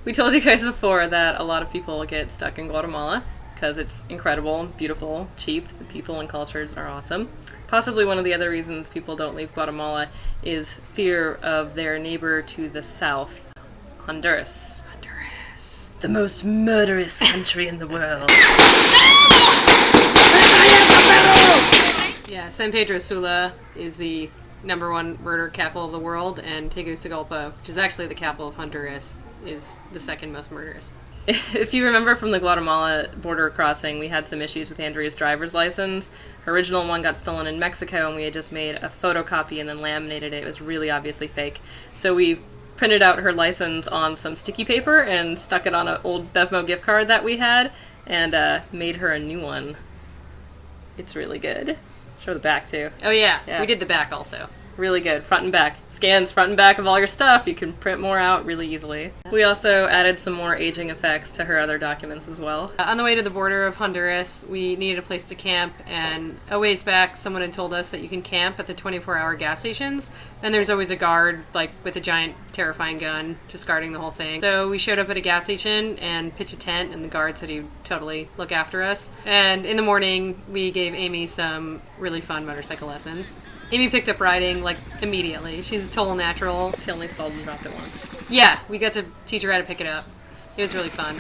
We told you guys before that a lot of people get stuck in Guatemala because it's incredible, beautiful, cheap. The people and cultures are awesome. Possibly one of the other reasons people don't leave Guatemala is fear of their neighbor to the south, Honduras. Honduras. The most murderous country in the world. Yeah, San Pedro Sula is the #1 murder capital of the world, and Tegucigalpa, which is actually the capital of Honduras, is the second most murderous. If you remember from the Guatemala border crossing, we had some issues with Andrea's driver's license. Her original one got stolen in Mexico, and we had just made a photocopy and then laminated it. It was really obviously fake. So we printed out her license on some sticky paper and stuck it on an old Bevmo gift card that we had, and made her a new one. It's really good. Show the back, too. Oh, yeah. We did the back also. Really good. Front and back. Scans front and back of all your stuff. You can print more out really easily. We also added some more aging effects to her other documents as well. On the way to the border of Honduras, we needed a place to camp, and a ways back, someone had told us that you can camp at the 24-hour gas stations, and there's always a guard, like, with a giant, terrifying gun, just guarding the whole thing. So we showed up at a gas station and pitched a tent, and the guard said he'd totally look after us. And in the morning, we gave Amy some really fun motorcycle lessons. Amy picked up riding, like, immediately. She's a total natural. She only stalled and dropped it once. Yeah, we got to teach her how to pick it up. It was really fun.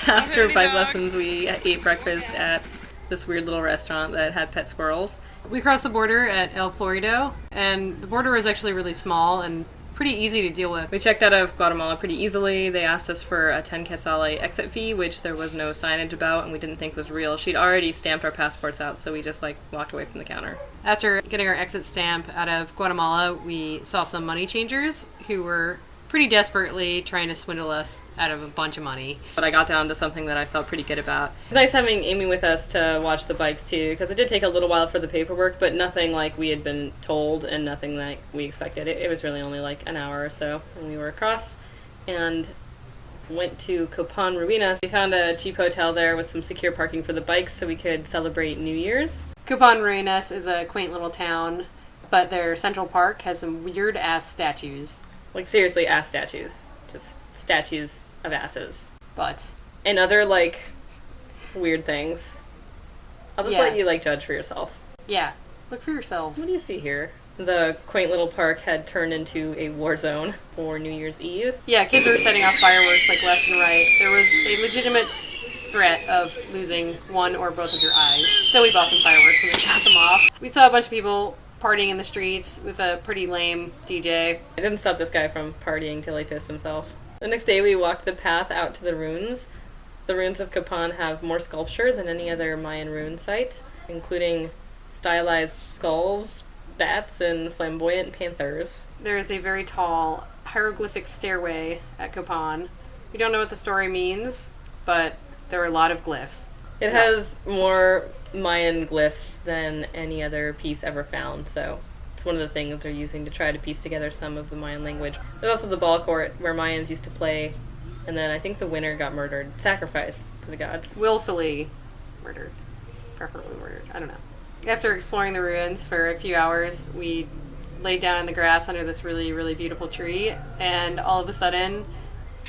After bike lessons, we ate breakfast at this weird little restaurant that had pet squirrels. We crossed the border at El Florido, and the border was actually really small and pretty easy to deal with. We checked out of Guatemala pretty easily. They asked us for a 10 quetzale exit fee, which there was no signage about and we didn't think was real. She'd already stamped our passports out, so we just walked away from the counter. After getting our exit stamp out of Guatemala, we saw some money changers who were pretty desperately trying to swindle us out of a bunch of money. But I got down to something that I felt pretty good about. It's nice having Amy with us to watch the bikes too, because it did take a little while for the paperwork, but nothing like we had been told and nothing like we expected. It was really only like an hour or so, and we were across and went to Copan Ruinas. We found a cheap hotel there with some secure parking for the bikes so we could celebrate New Year's. Copan Ruinas is a quaint little town, but their central park has some weird-ass statues. Like, seriously, ass statues. Just statues of asses. Butts. And other, weird things. I'll just let you, judge for yourself. Yeah. Look for yourselves. What do you see here? The quaint little park had turned into a war zone for New Year's Eve. Yeah, kids were setting off fireworks, left and right. There was a legitimate threat of losing one or both of your eyes. So we bought some fireworks and then shot them off. We saw a bunch of people partying in the streets with a pretty lame DJ. It didn't stop this guy from partying till he pissed himself. The next day we walked the path out to the ruins. The ruins of Copan have more sculpture than any other Mayan ruin site, including stylized skulls, bats, and flamboyant panthers. There is a very tall hieroglyphic stairway at Copan. We don't know what the story means, but there are a lot of glyphs. It has more Mayan glyphs than any other piece ever found, so it's one of the things they're using to try to piece together some of the Mayan language. There's also the ball court where Mayans used to play, and then I think the winner got murdered, sacrificed to the gods. Willfully murdered. Preferably murdered. I don't know. After exploring the ruins for a few hours, we laid down in the grass under this really, really beautiful tree, and all of a sudden,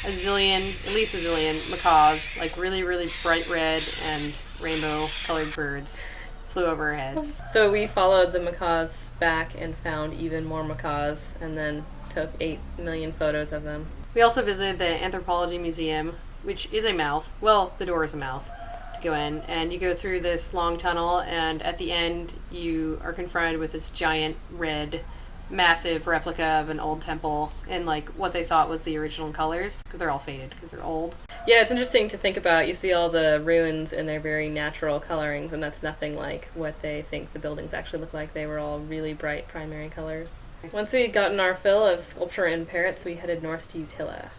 at least a zillion macaws, really, really bright red and rainbow-colored birds flew over our heads. So we followed the macaws back and found even more macaws, and then took 8 million photos of them. We also visited the Anthropology Museum, which is a mouth. Well, the door is a mouth to go in, and you go through this long tunnel, and at the end you are confronted with this giant red massive replica of an old temple in what they thought was the original colors, because they're all faded because they're old. Yeah, it's interesting to think about. You see all the ruins in their very natural colorings, and that's nothing like what they think the buildings actually look like. They were all really bright primary colors. Once we had gotten our fill of sculpture and parrots, we headed north to Utila.